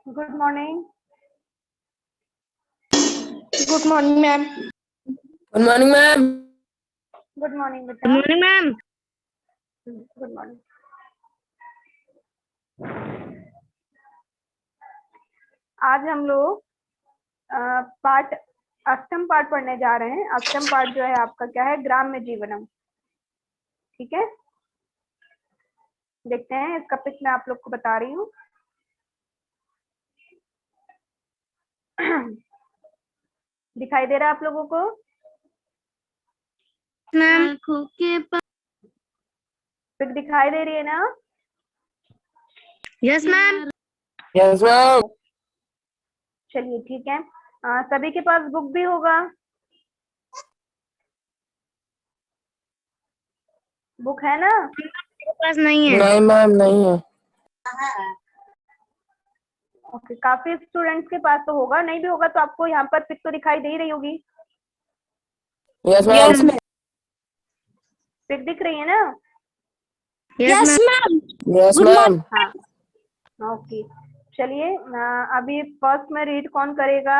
Good morning. Good morning ma'am. Good morning ma'am. Good morning बेटा। Good morning ma'am. Good morning. आज हम लोग पाठ अष्टम पाठ पढ़ने जा रहे हैं। अष्टम पाठ जो है आपका क्या है, ग्राम्य जीवनम। ठीक है, देखते हैं इसका पिक मैं आप लोग को बता रही हूँ। दिखाई दे रहा है आप लोगों को? मैम पिक दिखाई दे रही है ना? Yes ma'am. Yes ma'am. चलिए ठीक है। सभी के पास बुक भी होगा? बुक है ना? मेरे पास नहीं है। नहीं मैम, नहीं है। ओके, काफी स्टूडेंट्स के पास तो होगा, नहीं भी होगा तो आपको यहाँ पर पिक तो दिखाई दे ही रही होगी। Yes yes ma'am. पिक दिख रही है ना? Yes ma'am. Yes ma'am. हाँ, ओके। चलिए, अभी फर्स्ट में रीड कौन करेगा?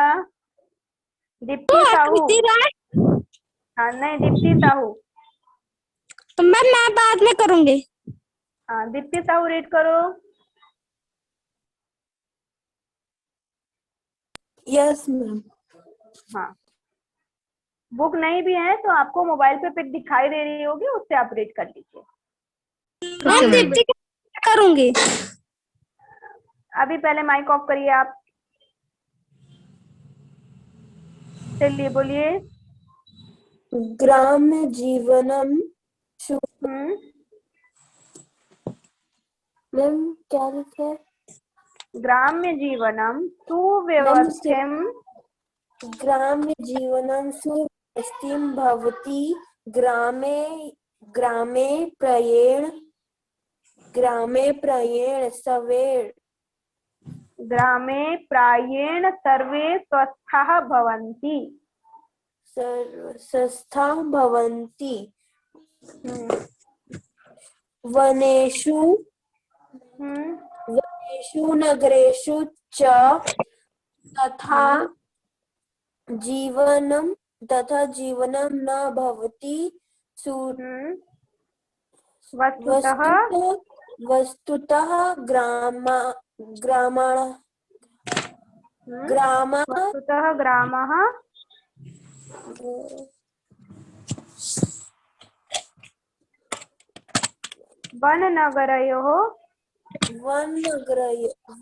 दीप्ति साहू। हाँ, नहीं, दीप्ति साहू। तो मैम मैं बाद में करूंगी। हाँ, दीप्ति साहू रीड करो। Yes ma'am. हाँ, बुक नहीं भी है तो आपको मोबाइल पे पिक दिखाई दे रही होगी, उससे आप रीड कर लीजिए। मैम दीप्ति करूंगी। अभी पहले माइक ऑफ करिए आप। चलिए बोलिए। ग्राम्य जीवनम मैम क्या लिखा है? ग्राम्य जीवनम सुव्यवस्थिम ग्राम्य जीवनम सुव्यवस्थिम भवति ग्रामे ग्रामे प्रयेण सर्वे स्वस्थाः भवन्ति। स्वस्था भवन्ति। वनेषु नगरेषु च तथा जीवनं न भवति। वस्तुतः ग्रामः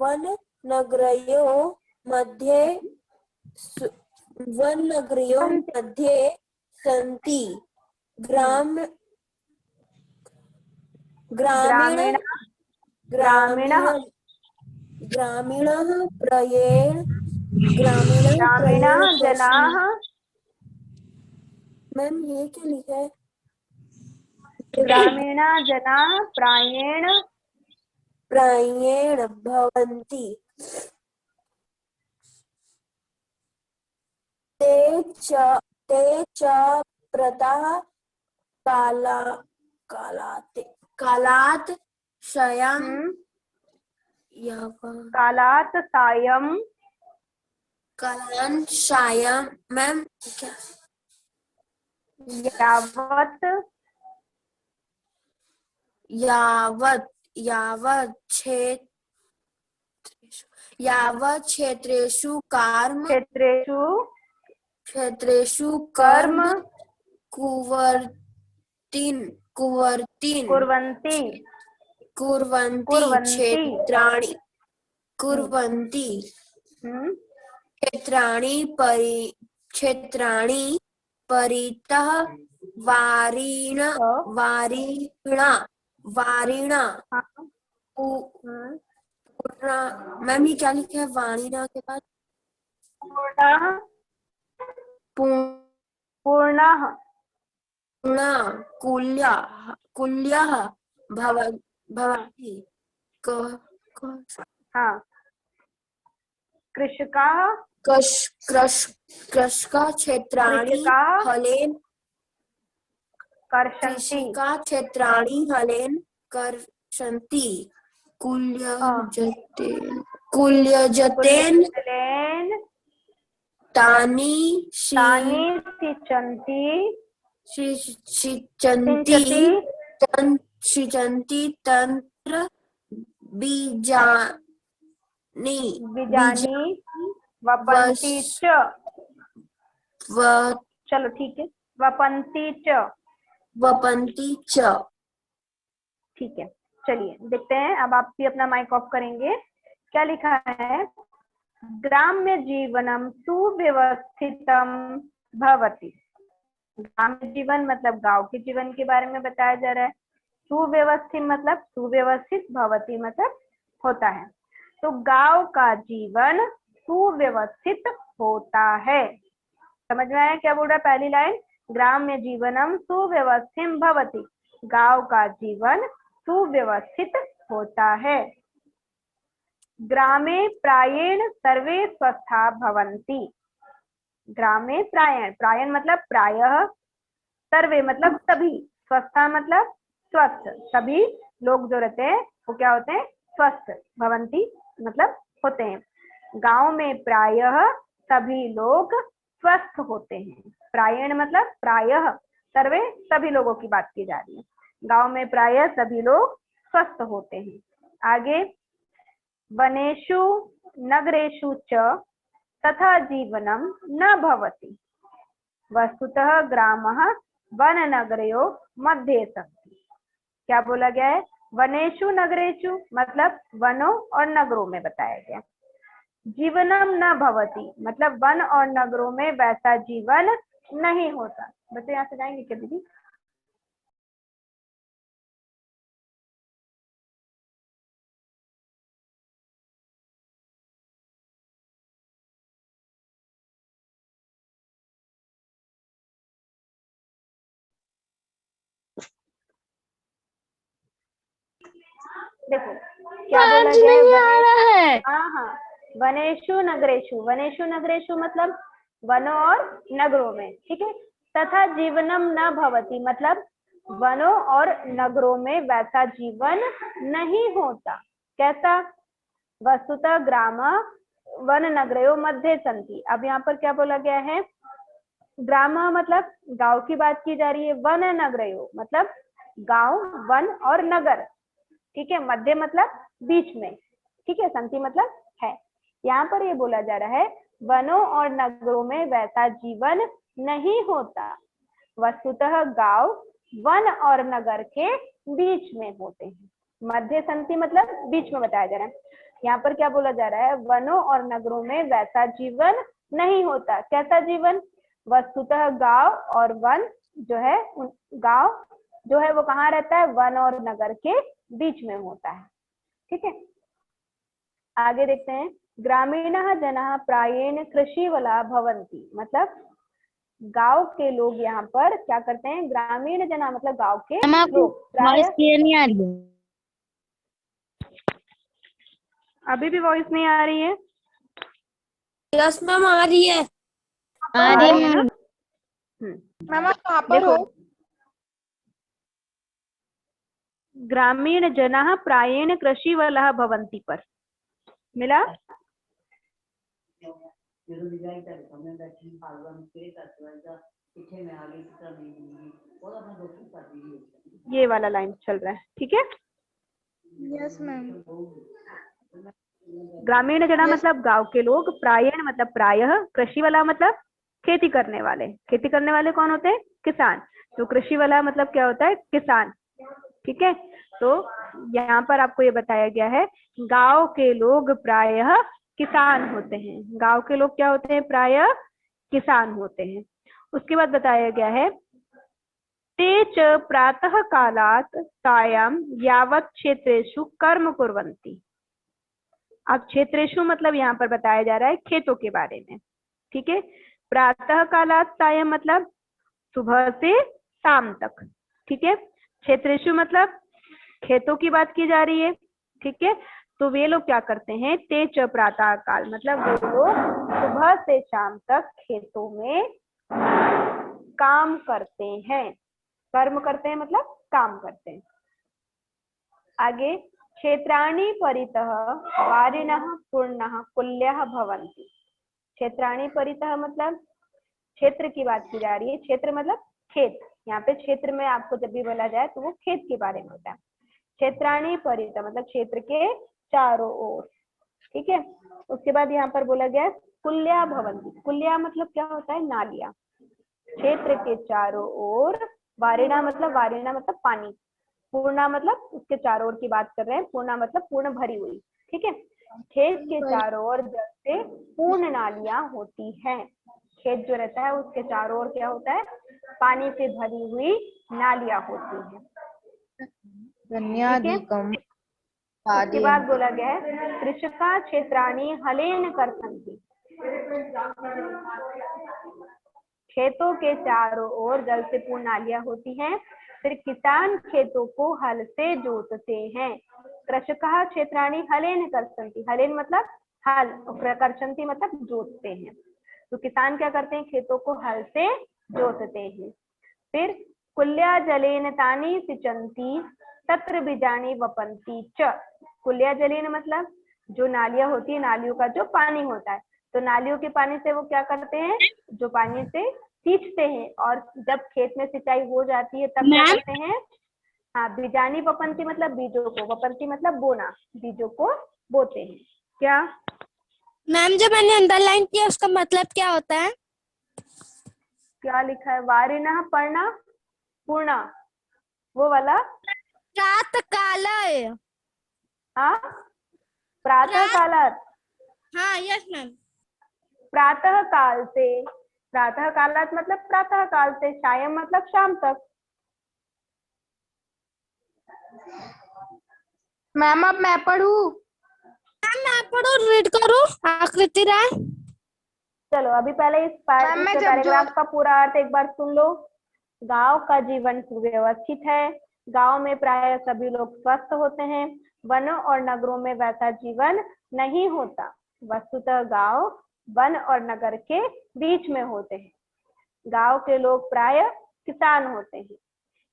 वननगरयोः मध्ये सन्ति। ग्रामीणः प्रयेण जनाः। मैम ये क्या लिखा है? ग्रामीण जनाः प्रायेण भवन्ति। ते च प्रातः कालात् सायं मैम क्या? यावत् क्षेत्रेषु कर्म कुर्वन्ति क्षेत्राणि परितः वारिणा मैम ये क्या लिखा है वारिणा के बाद? पूर्णः कुल्यः भवति। हाँ, कृषकाः कृषका क्षेत्राणि कृषिका हलेन कर्षन्ति कृषिका क्षेत्राणि हलेन कर्षन्ति कुल्यजतेन कुल्यजतेन तानि तानि सिंचन्ति सिंचन्ति सिंचन्ति तत्र बीजानि बीजानि वपन्ति च। चलो ठीक है, वपन्ति च। वपन्ति च। ठीक है, चलिए देखते हैं। अब आप भी अपना माइक ऑफ करेंगे। क्या लिखा है? ग्राम्य जीवनम सुव्यवस्थितम भवति। ग्राम्य जीवन मतलब गांव के जीवन के बारे में बताया जा रहा है। सुव्यवस्थित मतलब सुव्यवस्थित, भवति मतलब होता है। तो गांव का जीवन सुव्यवस्थित होता है। समझ में आया क्या बोल रहा है? पहली लाइन, ग्राम्य जीवनम सुव्यवस्थित भवति, गांव का जीवन सुव्यवस्थित होता है। ग्रामे प्रायेण सर्वे स्वस्था भवन्ति। ग्रामे प्रायण, प्रायण मतलब प्रायः, सर्वे मतलब सभी, स्वस्था मतलब स्वस्थ, सभी लोग जो रहते हैं वो क्या होते हैं? स्वस्थ। भवन्ति मतलब होते हैं। गांव में प्रायः सभी लोग स्वस्थ होते हैं। प्रायण मतलब प्रायः, सर्वे सभी लोगों की बात की जा रही है। गांव में प्रायः सभी लोग स्वस्थ होते हैं। आगे, वनेषु नगरेषु च तथा जीवनम न भवति, वस्तुतः ग्रामः वन नगरयोः मध्ये सन्ति। क्या बोला गया है? वनेषु नगरेषु मतलब वनों और नगरों में बताया गया। जीवनम न भवति मतलब वन और नगरों में वैसा जीवन नहीं होता। बच्चे यहाँ से जाएंगे क्या दीदी? देखो क्या बोला गया है? हाँ हाँ, वनेषु नगरेषु, वनेषु नगरेषु मतलब वनों और नगरों में, ठीक है। तथा जीवनम न भवति मतलब वनों और नगरों में वैसा जीवन नहीं होता। कैसा? वस्तुतः ग्राम वन नगरयोः मध्ये सन्ति। अब यहाँ पर क्या बोला गया है? ग्राम मतलब गांव की बात की जा रही है, वन नगरयोः मतलब गांव, वन और नगर, ठीक है। मध्य मतलब बीच में, ठीक है। संति मतलब है। यहाँ पर ये बोला जा रहा है वनों और नगरों में वैसा जीवन नहीं होता। वस्तुतः गांव वन और नगर के बीच में होते हैं। मध्य संति मतलब बीच में बताया जा रहा है। यहाँ पर क्या बोला जा रहा है? वनों और नगरों में वैसा जीवन नहीं होता। कैसा जीवन? वस्तुतः गांव और वन जो है, गांव जो है वो कहाँ रहता है? वन और नगर के बीच में होता है, ठीक है। आगे देखते हैं, ग्रामीणः जनाः प्रायेण कृषिवला भवन्ति मतलब गांव के लोग यहाँ पर क्या करते हैं? ग्रामीण जना मतलब गांव के लोग प्रायः। नहीं आ रही है। अभी भी वॉइस नहीं आ रही है? यस मैम आ रही है। आ रही है ना? मैम आप कहाँ पर हो? ग्रामीण जनाः प्रायेण कृषिवलः भवन्ति पर मिला? ये वाला लाइन चल रहा है, ठीक है। Yes ma'am. ग्रामीण जना मतलब गांव के लोग, प्रायण मतलब प्रायः, कृषि वाला मतलब खेती करने वाले। खेती करने वाले कौन होते हैं? किसान। तो कृषि वाला मतलब क्या होता है? किसान, ठीक है। तो यहाँ पर आपको ये बताया गया है गांव के लोग प्रायः किसान होते हैं। गांव के लोग क्या होते हैं? प्रायः किसान होते हैं। उसके बाद बताया गया है ते च प्रातः कालात् सायं यावत् क्षेत्रेषु कर्म कुर्वन्ति। अब क्षेत्रेषु मतलब यहाँ पर बताया जा रहा है खेतों के बारे में, ठीक है। प्रातः कालात् सायं मतलब सुबह से शाम तक, ठीक है। क्षेत्रेषु मतलब खेतों की बात की जा रही है, ठीक है। तो वे लोग क्या करते हैं, ते च प्रातः काल, मतलब वे लोग सुबह से शाम तक खेतों में काम करते हैं। कर्म करते हैं मतलब काम करते हैं। आगे, क्षेत्राणि परितः वारिणः पूर्णः कुल्यः भवन्ति। क्षेत्राणि परितः मतलब क्षेत्र की बात की जा रही है। क्षेत्र मतलब खेत। यहाँ पे क्षेत्र में आपको जब भी बोला जाए तो वो खेत के बारे में होता है। क्षेत्राणि परितः मतलब क्षेत्र के चारों ओर, ठीक है। उसके बाद यहाँ पर बोला गया कुल्या भवन्ति। कुल्या मतलब क्या होता है, नालियां। क्षेत्र के चारों ओर, वारिणा मतलब पानी, पूर्णा मतलब उसके चारों ओर की बात कर रहे हैं, पूर्णा मतलब पूर्ण भरी हुई, ठीक है। खेत के चारों ओर जल से पूर्ण नालियां होती हैं। खेत जो रहता है उसके चारों ओर क्या होता है, पानी से भरी हुई नालियां होती हैं, ठीक है। उसके बाद बोला गया है कृषका क्षेत्राणि हलेन कर्षन्ति। खेतों के चारों ओर जल से पूर्ण नालियां होती हैं, फिर किसान खेतों को हल से जोतते हैं। कृषकः क्षेत्राणि हलेन कर्षन्ति। हलेन मतलब हल, कर्षन्ति मतलब जोतते हैं। तो किसान क्या करते हैं, खेतों को हल से जोतते हैं। फिर कुल्या जलेन तानि सिंचन्ति तत्र बीजानि वपन्ति च। कुल्या जलेन मतलब जो नालियां होती है, नालियों का जो पानी होता है, तो नालियों के पानी से वो क्या करते हैं, जो पानी से सींचते हैं, और जब खेत में सिंचाई हो जाती है तब क्या करते हैं, हाँ, बीजानी वपन्ति मतलब बीजों को, वपन्ति मतलब बोना, बीजों को बोते हैं। क्या मैम जो मैंने अंडरलाइन किया उसका मतलब क्या होता है? क्या लिखा है, वारिणः पर्णा पूर्णा, वो वाला। प्रातः काल। हाँ, प्रातः कालात। हाँ यस मैम। प्रातः काल से, प्रातः कालात मतलब प्रातः काल से, सायं मतलब शाम तक। मैम अब मैं पढ़ूं? मैम मैं पढ़ूं, रीड करूं आकृति राय? चलो अभी पहले इस पैराग्राफ का पूरा अर्थ एक बार सुन लो। गांव का जीवन सुव्यवस्थित है। गांव में प्राय सभी लोग स्वस्थ होते हैं। वनों और नगरों में वैसा जीवन नहीं होता। वस्तुतः गांव वन और नगर के बीच में होते हैं। गांव के लोग प्राय किसान होते हैं।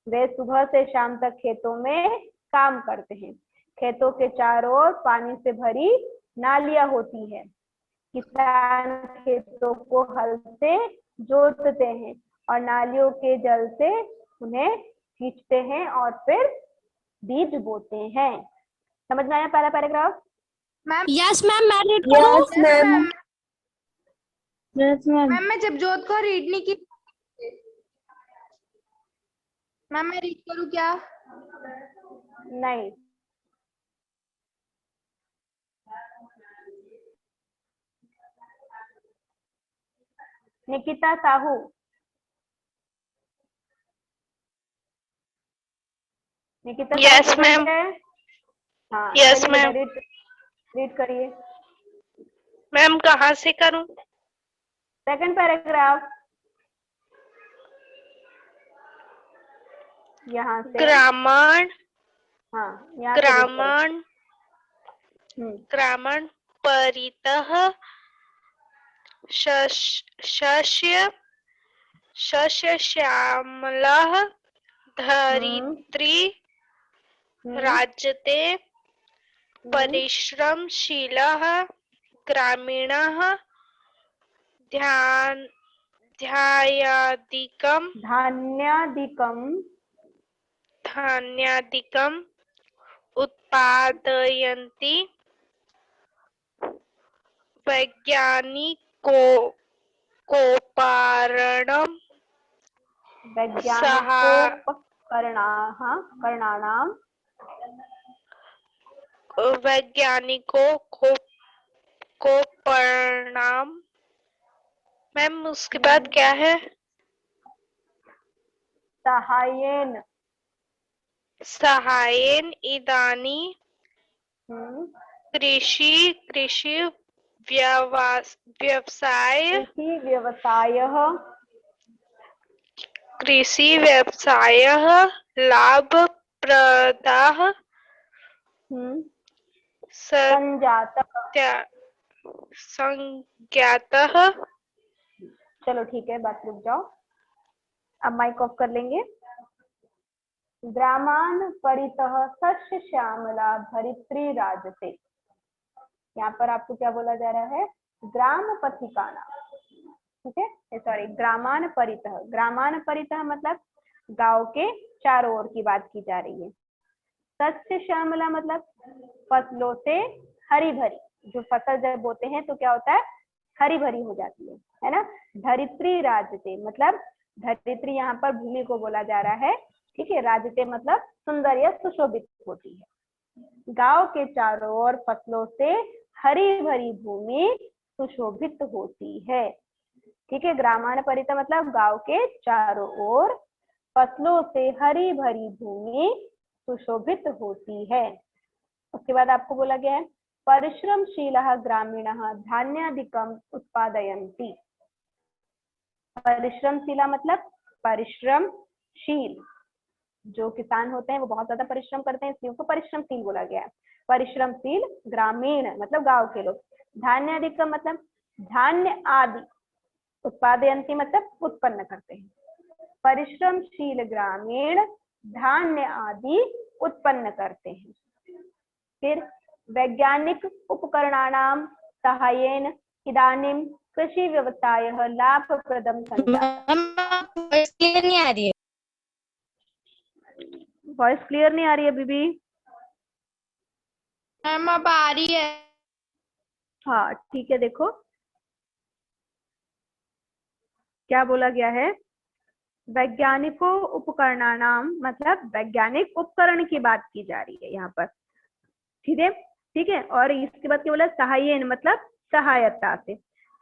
वे सुबह से शाम तक खेतों में काम करते हैं। खेतों के चारों ओर पानी से भरी नालियां होती है। किसान खेतों को हल से जोतते हैं और नालियों के जल से उन्हें सींचते हैं और फिर बीज बोते हैं। समझ में आया पहला पैराग्राफ? मैम यस मैम, मैं रीड करूं? Yes ma'am. Yes ma'am. Ma'am मैं जब जोत को रीड नहीं की, मैम मैं रीड करूं क्या? नहीं, निकिता साहू। Nikita yes Sahu ma'am. है? हाँ, यस चलिए मैम। रीड रीड करिए। मैम कहाँ से करूं? सेकंड पैराग्राफ, यहाँ से। ग्रामण। हाँ, यहाँ से read करो। ग्रामण परितः शस्य श्यामलः धरित्री राजते परिश्रमशीलः ग्रामीणः धान्यादिकम् उत्पादयन्ति। वैज्ञानिकोपकरणाम। मैम उसके बाद क्या है? सहायेन इदानी कृषि व्यवसायः लाभप्रदः संजातः। संज्ञातः। चलो ठीक है, बात रुक जाओ, अब माइक ऑफ कर लेंगे। ग्रामान परितः सस्य श्यामला धरित्री राजते। यहाँ पर आपको क्या बोला जा रहा है? ग्राम पथिकाना, ठीक है, सॉरी, ग्रामान परितः। ग्रामान परितः मतलब गांव के चारों ओर की बात की जा रही है। सस्य श्यामला मतलब फसलों से हरी भरी, जो फसल जब बोते हैं तो क्या होता है? हरी भरी हो जाती है ना। धरित्री राजते मतलब धरित्री यहाँ पर भूमि को बोला जा रहा है, ठीक है। राजते मतलब सुंदर या सुशोभित होती है। गांव के चारों ओर फसलों से हरी भरी भूमि सुशोभित होती है, ठीक है। ग्रामान परितः मतलब गांव के चारों ओर फसलों से हरी भरी भूमि सुशोभित होती है। उसके बाद आपको बोला गया है परिश्रमशीलः ग्रामीणः धान्याधिकम उत्पादयन्ति। परिश्रमशीला मतलब परिश्रमशील, जो किसान होते हैं वो बहुत ज्यादा परिश्रम करते हैं, इसलिए उनको परिश्रमशील बोला गया है। परिश्रमशील ग्रामीण मतलब गांव के लोग। धान्याधिकम मतलब धान्य आदि, उत्पादयन्ति मतलब उत्पन्न करते हैं। परिश्रमशील ग्रामीण धान्य आदि उत्पन्न करते हैं। फिर वैज्ञानिक उपकरणानां सहायेन इदानीं कृषि व्यवसायः लाभप्रदं संजातः। वॉइस क्लियर नहीं आ रही है। वॉइस क्लियर नहीं आ रही है बीबी? मैम अब आ रही है। हाँ ठीक है, देखो क्या बोला गया है। वैज्ञानिकों उपकरणानाम मतलब वैज्ञानिक उपकरण की बात की जा रही है यहाँ पर, ठीक है, ठीक है। और इसके बाद क्या बोला? सहायन मतलब सहायता से।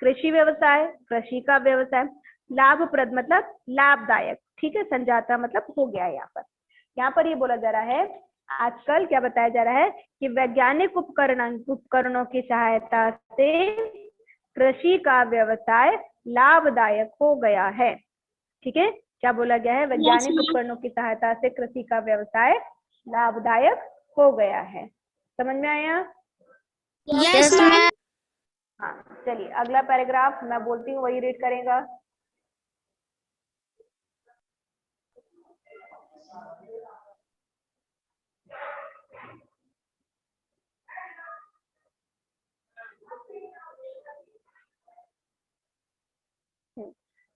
कृषि व्यवसाय कृषि का व्यवसाय। लाभप्रद मतलब लाभदायक, ठीक है। संजाता मतलब हो गया। यहाँ पर ये बोला जा रहा है, आजकल क्या बताया जा रहा है कि वैज्ञानिक उपकरणों की सहायता से कृषि का व्यवसाय लाभदायक हो गया है, ठीक है। क्या बोला गया है? वैज्ञानिक उपकरणों की सहायता से कृषि का व्यवसाय लाभदायक हो गया है। समझ में आया? Yes ma'am. हाँ चलिए, अगला पैराग्राफ मैं बोलती हूँ वही रीड करेगा।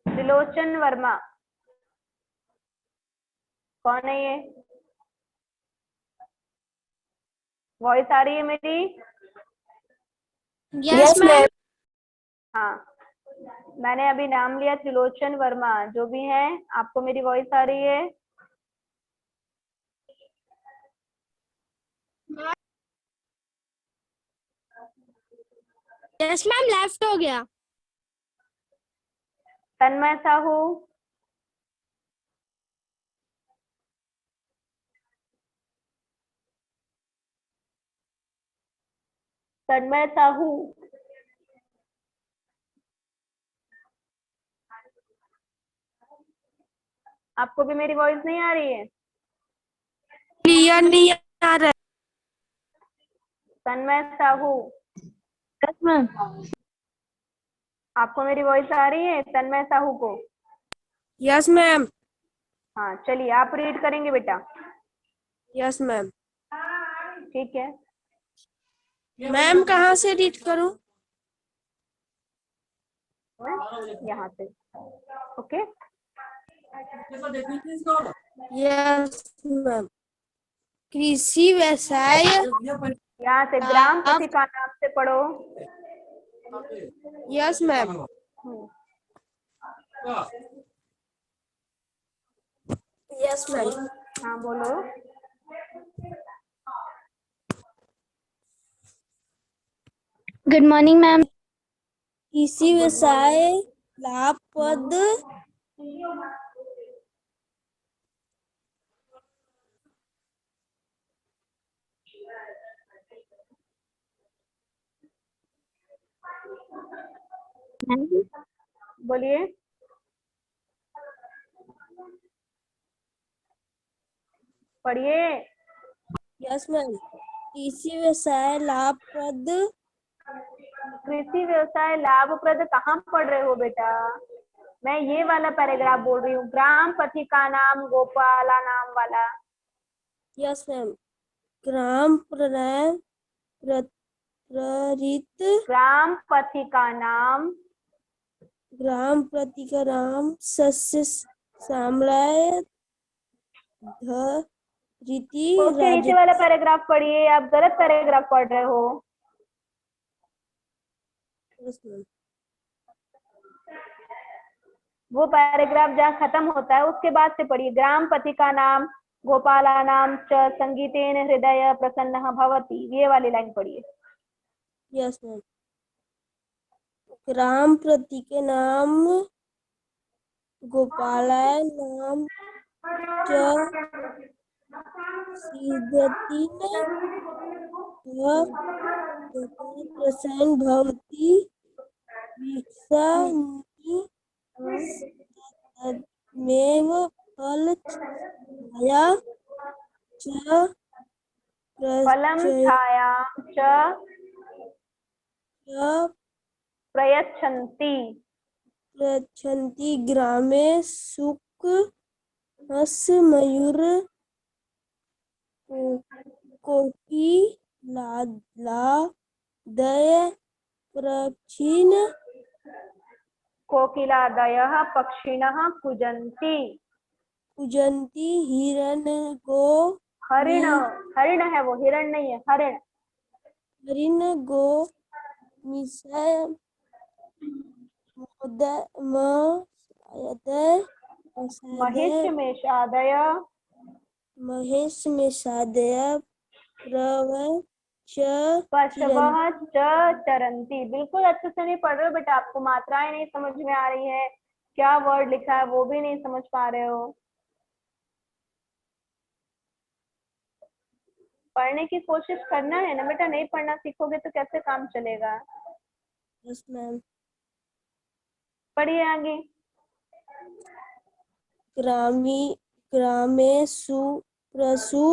त्रिलोचन वर्मा, कौन है ये? वॉइस आ रही है मेरी? Yes ma'am. हाँ, मैंने अभी नाम लिया त्रिलोचन वर्मा। जो भी है, आपको मेरी वॉइस आ रही है? यस मैम, लेफ्ट हो गया। तन्मय साहू, तन्मय साहू, आपको भी मेरी वॉइस नहीं आ रही है? क्लियर नहीं आ रहा है। तन्मय साहू, यस मैम। आपको मेरी वॉइस आ रही है? तन्मय साहू को? Yes ma'am. हाँ चलिए, आप रीड करेंगे बेटा। Yes ma'am. ठीक है, मैम कहाँ से रीड करूं? यहाँ से। Okay, yes ma'am. कृषि व्यवसाय यहाँ से ग्राम पथिका नाम से पढ़ो। Yes ma'am. Yes ma'am. हाँ बोलो। Good morning ma'am. कृषि व्यवसाय लाभप्रद बोलिए। पढ़िए। Yes ma'am. कृषि व्यवसाय लाभप्रद। कृषि व्यवसाय लाभप्रद कहाँ पढ़ रहे हो बेटा? मैं ये वाला पैराग्राफ बोल रही हूँ, ग्राम पथिका नाम गोपाला नाम वाला। Yes ma'am. ग्राम प्रणाम प्ररित ग्राम पथिका नाम ग्राम प्रतिका नाम सस्य साम्राज्य धरिति उसके नीचे राज। वाला पैराग्राफ पढ़िए, आप गलत पैराग्राफ पढ़ रहे हो। Yes ma'am. वो पैराग्राफ जहाँ खत्म होता है उसके बाद से पढ़िए। ग्राम पथिका नाम गोपाला नाम च संगीतेन हृदय प्रसन्न भवति, ये वाली लाइन पढ़िए। Yes ma'am. ग्राम प्रतीके नाम गोपालाय नाम च सिद्धतेन प्रसन्न भवति वीक्षामि तमेव फल छाया च फलं छाया च प्रयच्छन्ति। प्रयच्छन्ति ग्रामे सुख हस मयूर कोकिलादय पक्षिण कोकिलादयः पक्षिणः कूजन्ति। कूजन्ति हिरण्यगो हरिण, हरिण है वो, हिरण नहीं है, हरिण। हरिणगो मिषय महिषमेषादय महेश में सादय प्रवच पशवः च चरन्ति। बिल्कुल अच्छे से नहीं पढ़ रहे हो बेटा, आपको मात्राएं नहीं समझ में आ रही है, क्या वर्ड लिखा है वो भी नहीं समझ पा रहे हो। पढ़ने की कोशिश करना है ना बेटा, नहीं पढ़ना सीखोगे तो कैसे काम चलेगा। Yes ma'am. पढ़िए आगे। ग्रामेषु प्रसु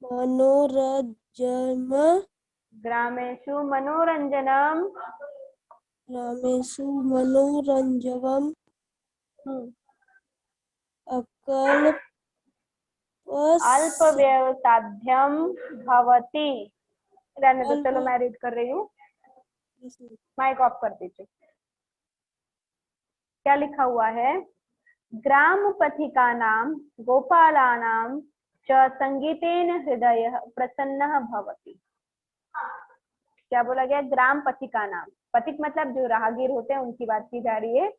मनोरंजन ग्रामेषु मनोरंजनम ग्रामेषु मनोरंजनम अकल्प अल्प व्यवसाध्यम भवति। रहने दो, चलो मैं रीड कर रही हूँ, माइक ऑफ कर दीजिए। क्या लिखा हुआ है? ग्राम पथिका नाम गोपाला नाम च संगीतेन हृदय प्रसन्न भवति। क्या बोला गया? ग्राम पथिका नाम, पथिक मतलब जो राहगीर होते हैं उनकी बात की जा रही है।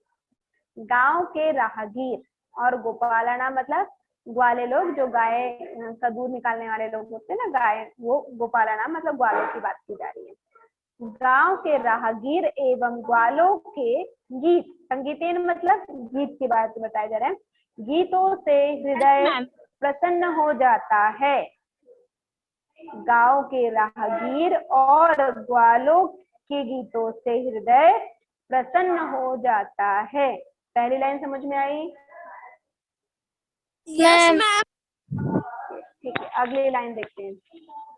गांव के राहगीर, और गोपाला नाम मतलब ग्वाले लोग, जो गाय का दूध निकालने वाले लोग होते हैं ना, गाय, वो गोपाला नाम मतलब ग्वालों की बात की जा रही है। गांव के राहगीर एवं ग्वालों के गीत, संगीतेन मतलब गीत की बात बताया जा रहा है, गीतों से हृदय प्रसन्न हो जाता है। गांव के राहगीर और ग्वालों के गीतों से हृदय प्रसन्न हो जाता है। पहली लाइन समझ में आई? Yes ma'am. ठीक है, अगली लाइन देखते हैं।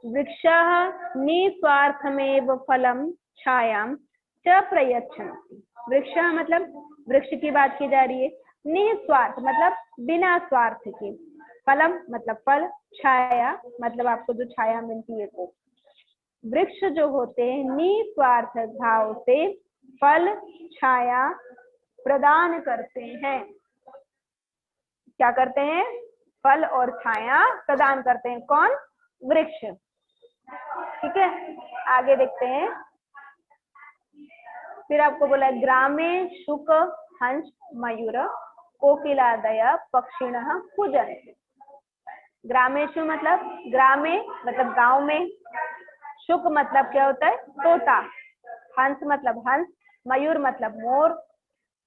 वृक्षः निस्वार्थमेव फलं छायां च प्रयच्छन्ति। वृक्ष मतलब वृक्ष की बात की जा रही है, निस्वार्थ मतलब बिना स्वार्थ के, फलम मतलब फल, छाया मतलब आपको जो छाया मिलती है वो। वृक्ष जो होते हैं निस्वार्थ भाव से फल छाया प्रदान करते हैं। क्या करते हैं? फल और छाया प्रदान करते हैं। कौन? वृक्ष। ठीक है, आगे देखते हैं। फिर आपको बोला ग्रामे शुक हंस मयूर कोकिलादय पक्षिणः कूजन्ति। ग्रामेशु मतलब ग्रामे मतलब गांव में, शुक मतलब क्या होता है? तोता, हंस मतलब हंस, मयूर मतलब मोर,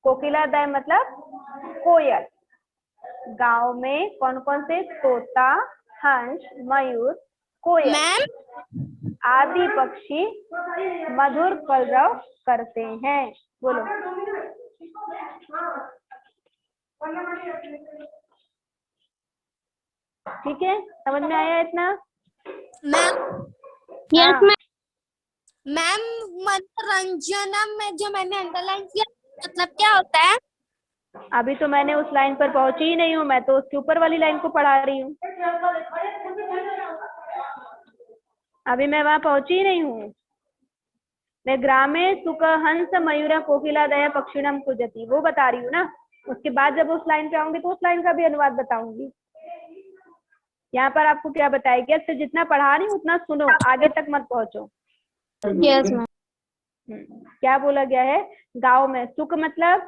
कोकिलादय मतलब कोयल। गांव में कौन कौन से? तोता, हंस, मयूर, कोयल आदि पक्षी मधुर कलरव करते हैं। बोलो। ठीक है, समझ में आया इतना? मैम Yes, हाँ, ma'am. मैम मनोरंजनम में जो मैंने अंडरलाइन किया मतलब क्या होता है? अभी तो मैंने उस लाइन पर पहुंची ही नहीं हूँ, मैं तो उसके ऊपर वाली लाइन को पढ़ा रही हूँ। अभी मैं वहां पहुंची ही नहीं हूँ। मैं ग्रामे सुख हंस मयूर कोकिलादय पक्षिणम कुजति वो बता रही हूँ ना। उसके बाद जब उस लाइन पे आऊंगी तो उस लाइन का भी अनुवाद बताऊंगी। यहाँ पर आपको क्या बताया गया, तो जितना पढ़ा रही हूँ उतना सुनो, आगे तक मत पहुंचो। Yes, ma'am. क्या बोला गया है? गांव में सुख मतलब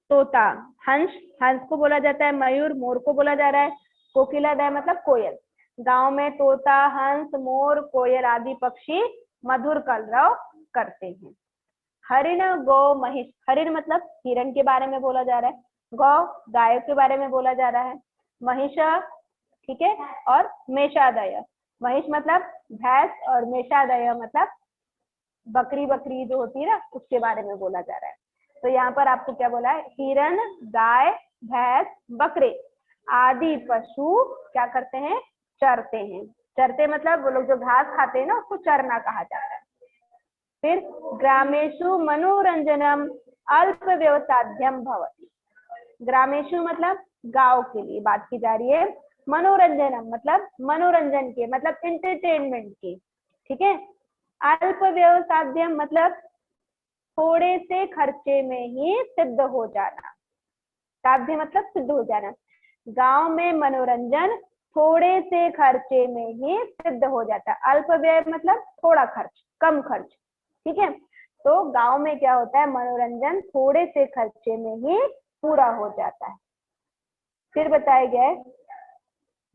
तोता, हंस हंस को बोला जाता है, मयूर मोर को बोला जा रहा है, कोकिलादय मतलब कोयल। गांव में तोता, हंस, मोर, कोयल आदि पक्षी मधुर कलरव करते हैं। हरिण, गौ, महिष, हरिण मतलब हिरण के बारे में बोला जा रहा है, गौ गाय के बारे में बोला जा रहा है, महिष ठीक है, और मेषादय, महिष मतलब भैंस और मेषादय मतलब बकरी, बकरी जो होती है ना उसके बारे में बोला जा रहा है। तो यहाँ पर आपको क्या बोला है? हिरण, गाय, भैंस, बकरे आदि पशु क्या करते हैं? चरते हैं। चरते मतलब वो लोग जो घास खाते हैं ना उसको चरना कहा जाता है। फिर ग्रामेषु मनोरंजनम अल्प व्यवसाध्यम भवति। ग्रामेषु मतलब गांव के लिए बात की जा रही है, मनोरंजनम मतलब मनोरंजन के, मतलब एंटरटेनमेंट के, ठीक है। अल्प व्यवसाध्यम मतलब थोड़े से खर्चे में ही सिद्ध हो जाना, साध्य मतलब सिद्ध हो जाना। गांव में मनोरंजन थोड़े से खर्चे में ही सिद्ध हो जाता है। अल्प व्यय मतलब थोड़ा खर्च, कम खर्च, ठीक है। तो गांव में क्या होता है? मनोरंजन थोड़े से खर्चे में ही पूरा हो जाता है। फिर बताया गया है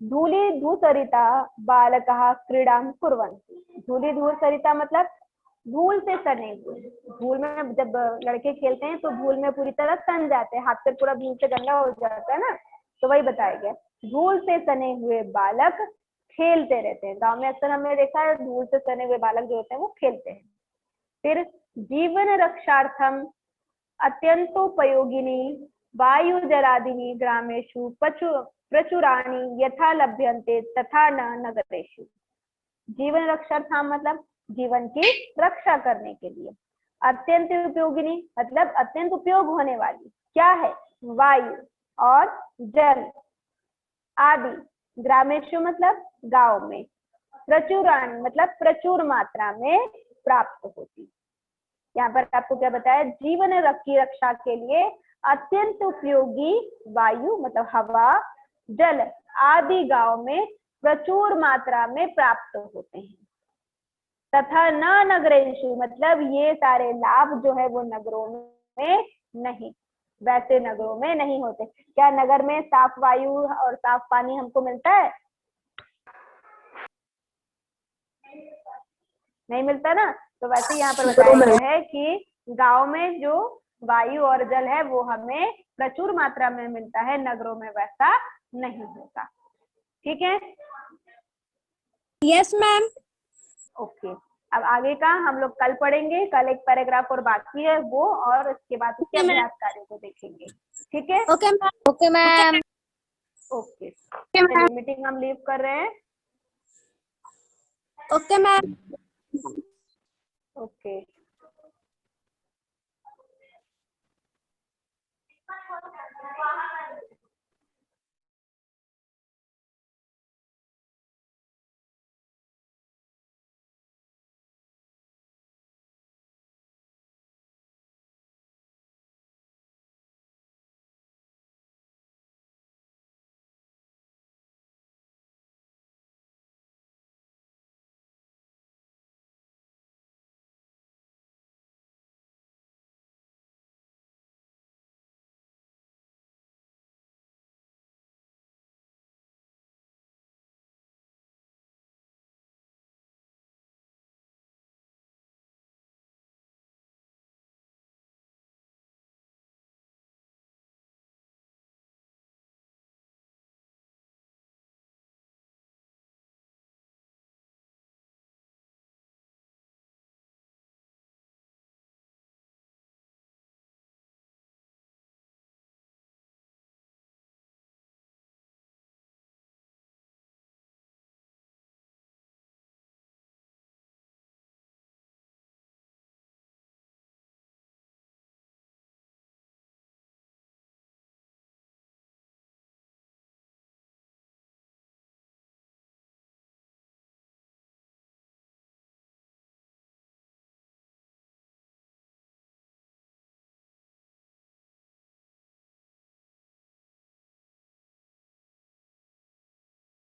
धूली धूसरिता बालकः क्रीडां कुर्वन्ति। धूली धूसरिता मतलब धूल से सने हुए। धूल में जब लड़के खेलते हैं तो धूल में पूरी तरह सन जाते हैं, हाथ पैर पूरा धूल से गंदा हो जाता है ना, तो वही बताया गया। धूल से सने हुए बालक खेलते रहते हैं। गांव में अक्सर हमने देखा है धूल से सने हुए बालक जो होते हैं वो खेलते हैं। फिर जीवन रक्षार्थम अत्यंतोपयोगिनी वायु जलादिनी ग्रामेषु प्रचुराणी यथा लभ्यन्ते तथा न नगरेषु। जीवन रक्षार्थम मतलब जीवन की रक्षा करने के लिए। अत्यंत उपयोगिनी मतलब अत्यंत उपयोग होने वाली, क्या है? वायु और जल आदि। ग्रामेषु मतलब गांव में, प्रचुराणी मतलब प्रचुर मात्रा में प्राप्त होती। यहाँ पर आपको क्या बताया? जीवन की रक्षा के लिए अत्यंत उपयोगी वायु मतलब हवा, जल आदि गांव में प्रचुर मात्रा में प्राप्त होते हैं। तथा न नगरेषु मतलब ये सारे लाभ जो है वो नगरों में नहीं, वैसे नगरों में नहीं होते। क्या नगर में साफ वायु और साफ पानी हमको मिलता है? नहीं मिलता ना। तो वैसे यहाँ पर बताया गया है कि गांव में जो वायु और जल है वो हमें प्रचुर मात्रा में मिलता है, नगरों में वैसा नहीं होता। ठीक है, यस मैम। ओके। अब आगे का हम लोग कल पढ़ेंगे। कल एक पैराग्राफ और बाकी है वो, और उसके बाद उसके अभ्यास कार्यों को देखेंगे। ठीक है, okay ma'am. Okay, ma'am. Okay. चलिए मीटिंग हम लीव कर रहे हैं। Okay ma'am. ओके।